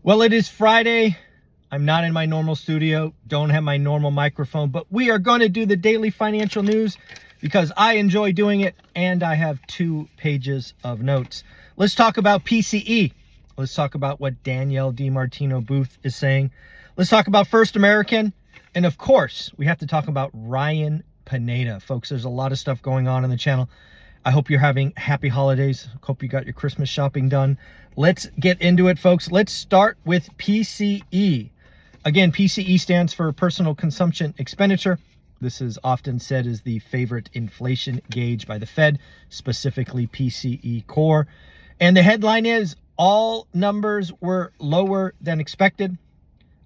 Well, it is Friday. I'm not in my normal studio, don't have my normal microphone, but we are going to do the daily financial news because I enjoy doing it and I have 2 pages of notes. Let's talk about PCE. Let's talk about what Danielle DiMartino Booth is saying. Let's talk about First American. And of course, we have to talk about Ryan Pineda. Folks, there's a lot of stuff going on the channel. I hope you're having happy holidays. Hope you got your Christmas shopping done. Let's get into it, folks. Let's start with PCE. Again, PCE stands for Personal Consumption Expenditure. This is often said as the favorite inflation gauge by the Fed, specifically PCE Core. And the headline is, all numbers were lower than expected.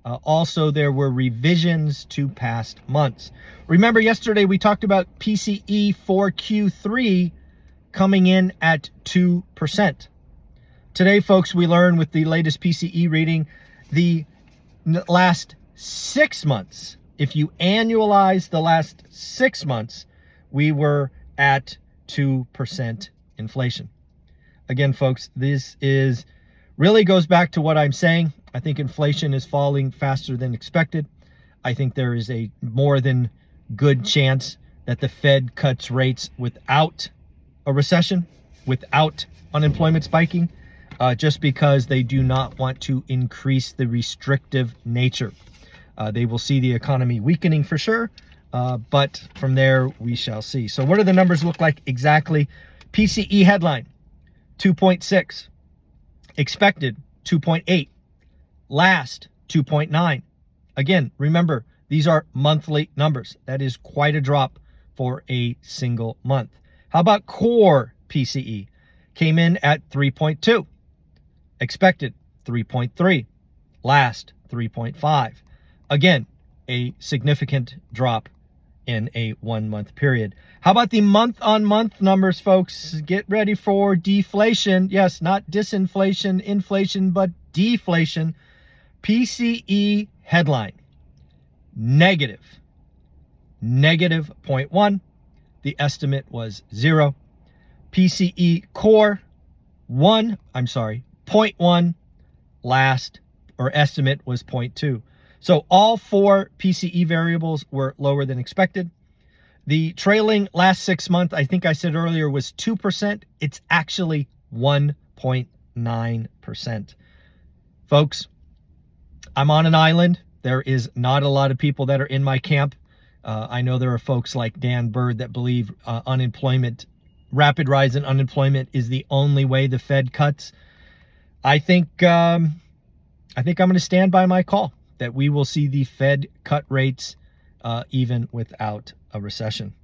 Also, there were revisions to past months. Remember, yesterday we talked about PCE for Q3 coming in at 2%. Today, folks, we learn with the latest PCE reading, the last 6 months, if you annualize the last 6 months, we were at 2% inflation. Again, folks, this is really goes back to what I'm saying. I think inflation is falling faster than expected. I think there is a more than good chance that the Fed cuts rates without a recession, without unemployment spiking, just because they do not want to increase the restrictive nature. They will see the economy weakening for sure, but from there we shall see. So what do the numbers look like exactly? PCE headline, 2.6. Expected, 2.8. Last, 2.9. Again, remember, these are monthly numbers. That is quite a drop for a single month. How about core PCE? Came in at 3.2. Expected, 3.3. Last, 3.5. Again, a significant drop in a 1 month period. How about the month-on-month numbers, folks? Get ready for deflation. Yes, not disinflation, inflation, but deflation. PCE headline, negative 0.1. The estimate was 0. PCE core, 0.1. Last or estimate was 0.2. So all 4 PCE variables were lower than expected. The trailing last 6 months, I think I said earlier, was 2%. It's actually 1.9%. Folks, I'm on an island. There is not a lot of people that are in my camp. I know there are folks like Dan Bird that believe rapid rise in unemployment is the only way the Fed cuts. I think I'm going to stand by my call that we will see the Fed cut rates even without a recession.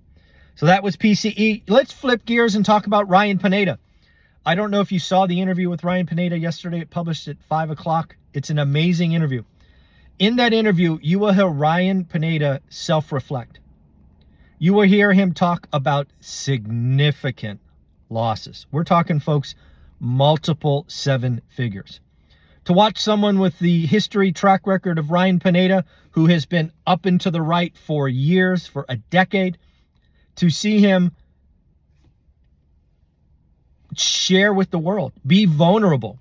So that was PCE. Let's flip gears and talk about Ryan Pineda. I don't know if you saw the interview with Ryan Pineda yesterday. It published at 5 o'clock. It's an amazing interview. In that interview, you will hear Ryan Pineda self-reflect. You will hear him talk about significant losses. We're talking, folks, multiple 7 figures. To watch someone with the history track record of Ryan Pineda, who has been up and to the right for years, for a decade, to see him share with the world, be vulnerable,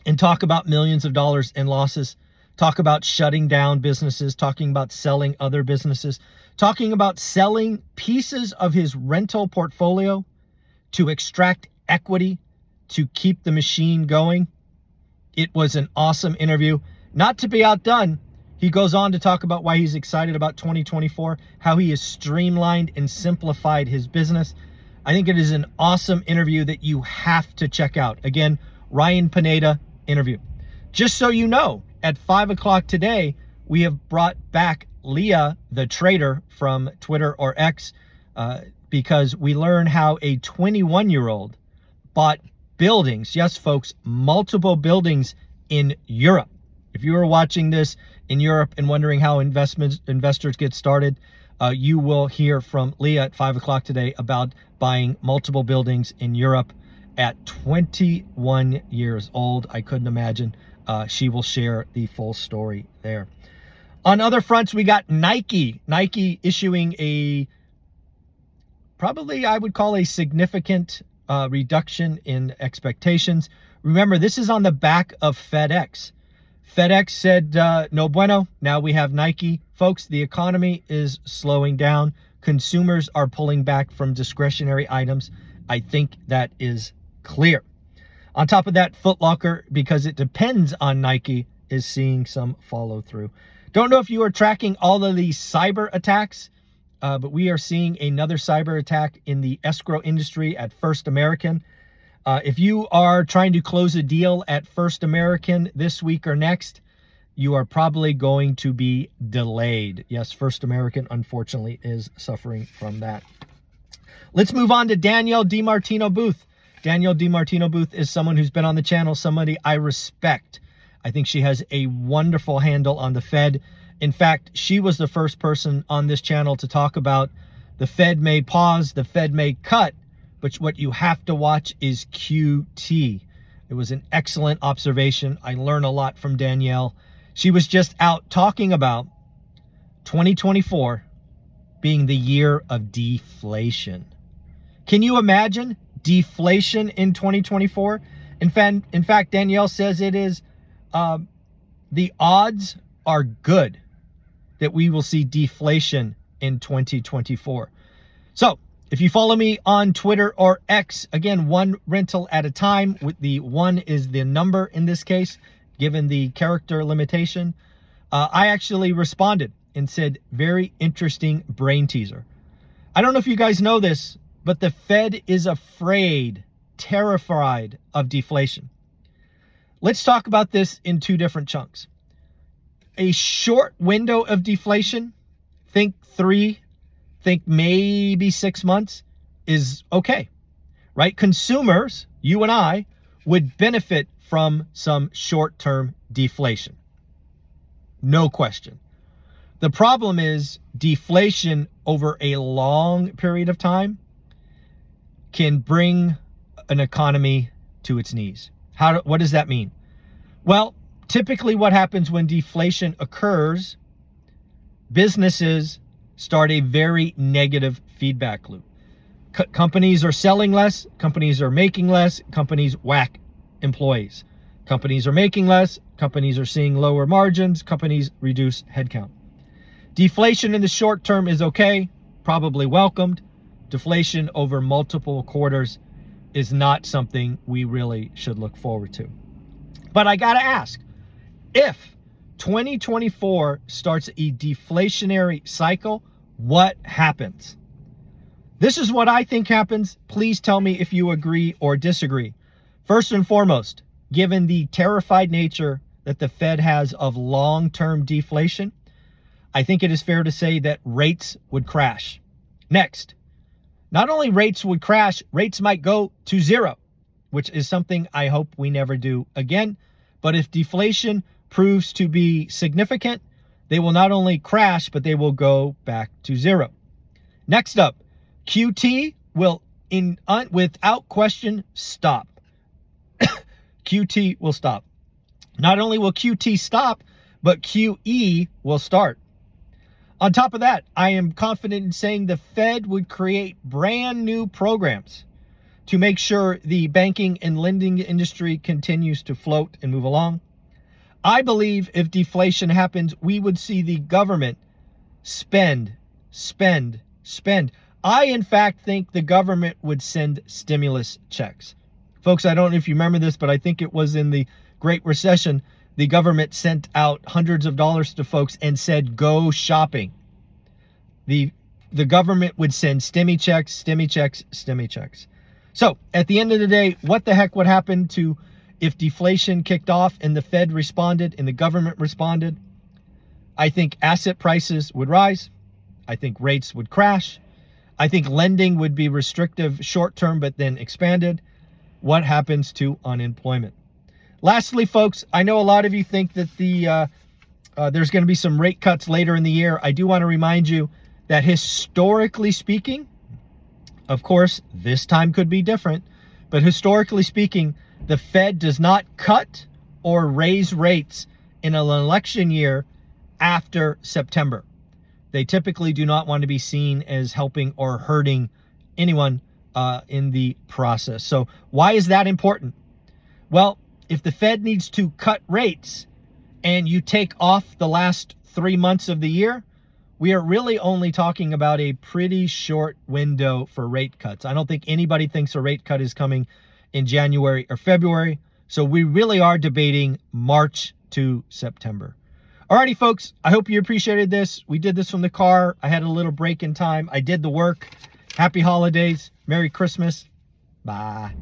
and talk about millions of dollars in losses, talk about shutting down businesses, talking about selling other businesses, talking about selling pieces of his rental portfolio to extract equity, to keep the machine going. It was an awesome interview. Not to be outdone, he goes on to talk about why he's excited about 2024, how he has streamlined and simplified his business. I think it is an awesome interview that you have to check out. Again, Ryan Pineda interview. Just so you know, at 5 o'clock today, we have brought back Leah, the trader from Twitter or X, because we learn how a 21-year-old bought buildings. Yes, folks, multiple buildings in Europe. If you are watching this in Europe and wondering how investors get started, you will hear from Leah at 5 o'clock today about buying multiple buildings in Europe at 21 years old. I couldn't imagine. She will share the full story there. On other fronts, we got Nike. Nike issuing a, probably I would call a significant reduction in expectations. Remember, this is on the back of FedEx. FedEx said, no bueno. Now we have Nike. Folks, the economy is slowing down. Consumers are pulling back from discretionary items. I think that is clear. On top of that, Foot Locker, because it depends on Nike, is seeing some follow through. Don't know if you are tracking all of these cyber attacks, but we are seeing another cyber attack in the escrow industry at First American. If you are trying to close a deal at First American this week or next, you are probably going to be delayed. Yes, First American, unfortunately, is suffering from that. Let's move on to Danielle DiMartino Booth. Danielle DiMartino Booth is someone who's been on the channel, somebody I respect. I think she has a wonderful handle on the Fed. In fact, she was the first person on this channel to talk about the Fed may pause, the Fed may cut, but what you have to watch is QT. It was an excellent observation. I learned a lot from Danielle. She was just out talking about 2024 being the year of deflation. Can you imagine deflation in 2024? In fact, Danielle says it is, the odds are good that we will see deflation in 2024. So if you follow me on Twitter or X, again, one rental at a time, with the one is the number in this case, given the character limitation, I actually responded and said, very interesting brain teaser. I don't know if you guys know this, but the Fed is afraid, terrified of deflation. Let's talk about this in two different chunks. A short window of deflation, think 3, think maybe 6 months, is okay, right? Consumers, you and I, would benefit from some short-term deflation. No question. The problem is deflation over a long period of time can bring an economy to its knees. What does that mean? Well, typically what happens when deflation occurs, businesses start a very negative feedback loop. Companies are selling less, companies are making less, companies whack employees. Companies are making less, companies are seeing lower margins, companies reduce headcount. Deflation in the short term is okay, probably welcomed. Deflation over multiple quarters is not something we really should look forward to. But I gotta ask, if 2024 starts a deflationary cycle, what happens? This is what I think happens. Please tell me if you agree or disagree. First and foremost, given the terrified nature that the Fed has of long-term deflation, I think it is fair to say that rates would crash. Next, not only rates would crash, rates might go to zero, which is something I hope we never do again. But if deflation proves to be significant, they will not only crash, but they will go back to zero. Next up, QT will, without question, stop. QT will stop. Not only will QT stop, but QE will start. On top of that, I am confident in saying the Fed would create brand new programs to make sure the banking and lending industry continues to float and move along. I believe if deflation happens, we would see the government spend. I, in fact, think the government would send stimulus checks. Folks, I don't know if you remember this, but I think it was in the Great Recession, the government sent out hundreds of dollars to folks and said, go shopping. The government would send stimmy checks. So at the end of the day, what the heck would happen to if deflation kicked off and the Fed responded and the government responded? I think asset prices would rise. I think rates would crash. I think lending would be restrictive short-term, but then expanded. What happens to unemployment? Lastly, folks, I know a lot of you think that there's going to be some rate cuts later in the year. I do want to remind you that historically speaking, of course, this time could be different, but historically speaking, the Fed does not cut or raise rates in an election year after September. They typically do not want to be seen as helping or hurting anyone in the process. So why is that important? Well, if the Fed needs to cut rates and you take off the last 3 months of the year, we are really only talking about a pretty short window for rate cuts. I don't think anybody thinks a rate cut is coming in January or February. So we really are debating March to September. Alrighty, folks, I hope you appreciated this. We did this from the car. I had a little break in time. I did the work. Happy holidays. Merry Christmas. Bye.